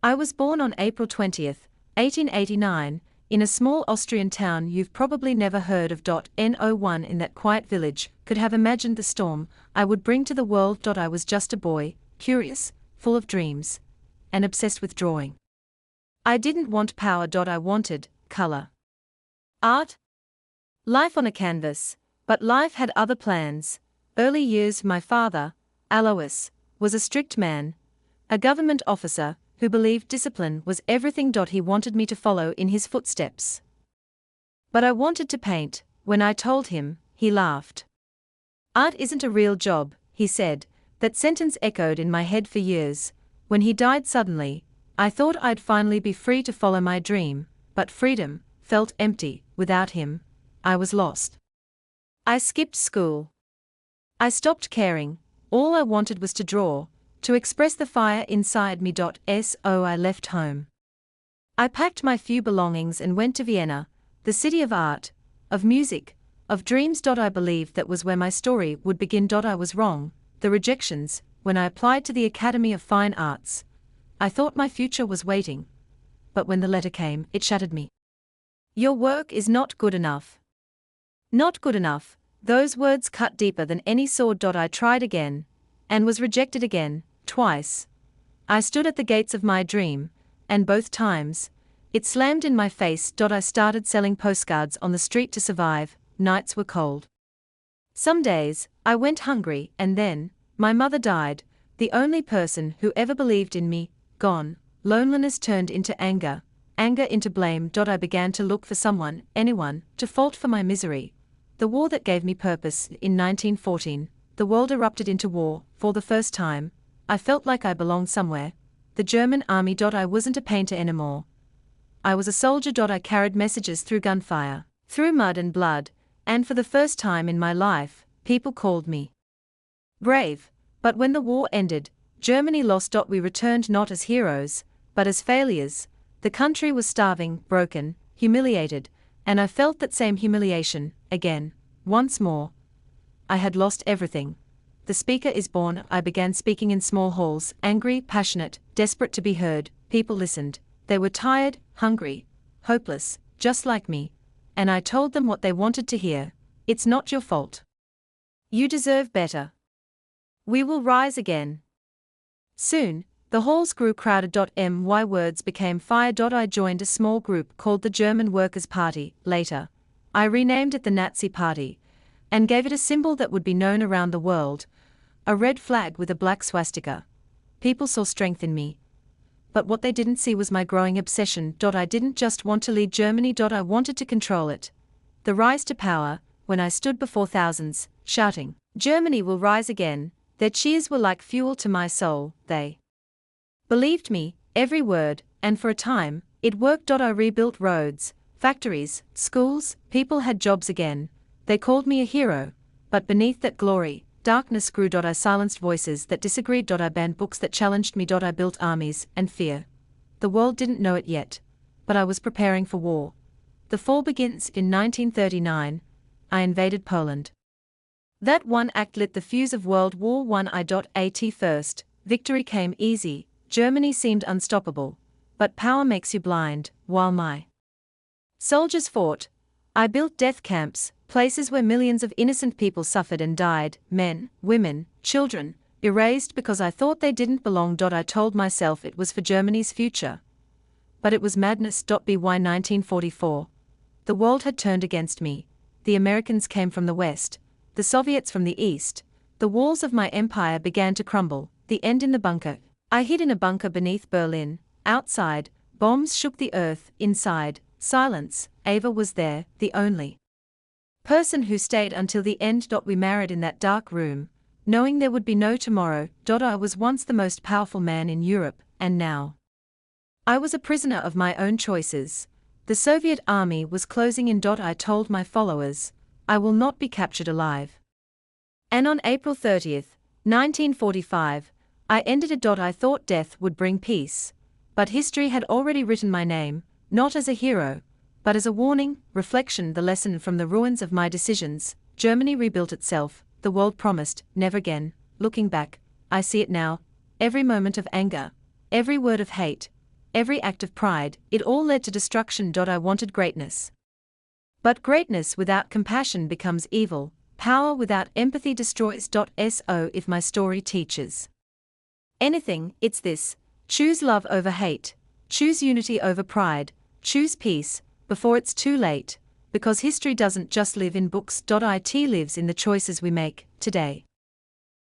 I was born on April 20th, 1889, in a small Austrian town you've probably never heard of. No one in that quiet village could have imagined the storm I would bring to the world. I was just a boy, curious, full of dreams, and obsessed with drawing. I didn't want power. I wanted color. Art. Life on a canvas, but life had other plans. Early years. My father, Alois, was a strict man, a government officer who believed discipline was everything. He wanted me to follow in his footsteps. But I wanted to paint. When I told him, he laughed. Art isn't a real job, he said. That sentence echoed in my head for years. When he died suddenly, I thought I'd finally be free to follow my dream, but freedom felt empty. Without him, I was lost. I skipped school. I stopped caring. All I wanted was to draw, to express the fire inside me. So I left home. I packed my few belongings and went to Vienna, the city of art, of music, of dreams. I believed that was where my story would begin. I was wrong. The rejections, when I applied to the Academy of Fine Arts. I thought my future was waiting. But when the letter came, it shattered me. Your work is not good enough. Not good enough. Those words cut deeper than any sword. I tried again, and was rejected again, twice. I stood at the gates of my dream, and both times, it slammed in my face. I started selling postcards on the street to survive. Nights were cold. Some days, I went hungry, and then, my mother died, the only person who ever believed in me, gone. Loneliness turned into anger, anger into blame. I began to look for someone, anyone, to fault for my misery. The war that gave me purpose. In 1914, the world erupted into war. For the first time, I felt like I belonged somewhere. The German army. I wasn't a painter anymore. I was a soldier. I carried messages through gunfire, through mud and blood, and for the first time in my life, people called me brave. But when the war ended, Germany lost. We returned not as heroes, but as failures. The country was starving, broken, humiliated, and I felt that same humiliation, again, once more. I had lost everything. The speaker is born. I began speaking in small halls, angry, passionate, desperate to be heard. People listened. They were tired, hungry, hopeless, just like me. And I told them what they wanted to hear. It's not your fault. You deserve better. We will rise again. Soon, the halls grew crowded. My words became fire. I joined a small group called the German Workers' Party. Later, I renamed it the Nazi Party, and gave it a symbol that would be known around the world, a red flag with a black swastika. People saw strength in me. But what they didn't see was my growing obsession. I didn't just want to lead Germany. I wanted to control it. The rise to power, when I stood before thousands, shouting, "Germany will rise again," their cheers were like fuel to my soul. They believed me, every word, and for a time, it worked. I rebuilt roads, factories, schools, people had jobs again. They called me a hero. But beneath that glory, darkness grew. I silenced voices that disagreed. I banned books that challenged me. I built armies and fear. The world didn't know it yet, but I was preparing for war. The fall begins in 1939. I invaded Poland. That one act lit the fuse of World War I. At first, victory came easy. Germany seemed unstoppable. But power makes you blind. While my soldiers fought, I built death camps, places where millions of innocent people suffered and died, men, women, children, erased because I thought they didn't belong. I told myself it was for Germany's future. But it was madness. By 1944, the world had turned against me. The Americans came from the west, the Soviets from the east. The walls of my empire began to crumble. The end in the bunker. I hid in a bunker beneath Berlin. Outside, bombs shook the earth. Inside, silence. Ava was there, the only person who stayed until the end. We married in that dark room, knowing there would be no tomorrow. I was once the most powerful man in Europe, and now I was a prisoner of my own choices. The Soviet army was closing in. I told my followers, I will not be captured alive. And on April 30th, 1945, I ended it. I thought death would bring peace. But history had already written my name, not as a hero, but as a warning, reflection, the lesson from the ruins of my decisions. Germany rebuilt itself. The world promised, never again. Looking back, I see it now. Every moment of anger, every word of hate, every act of pride, it all led to destruction. I wanted greatness. But greatness without compassion becomes evil, power without empathy destroys. So if my story teaches anything, it's this: choose love over hate, choose unity over pride, choose peace before it's too late, because history doesn't just live in books. It lives in the choices we make today.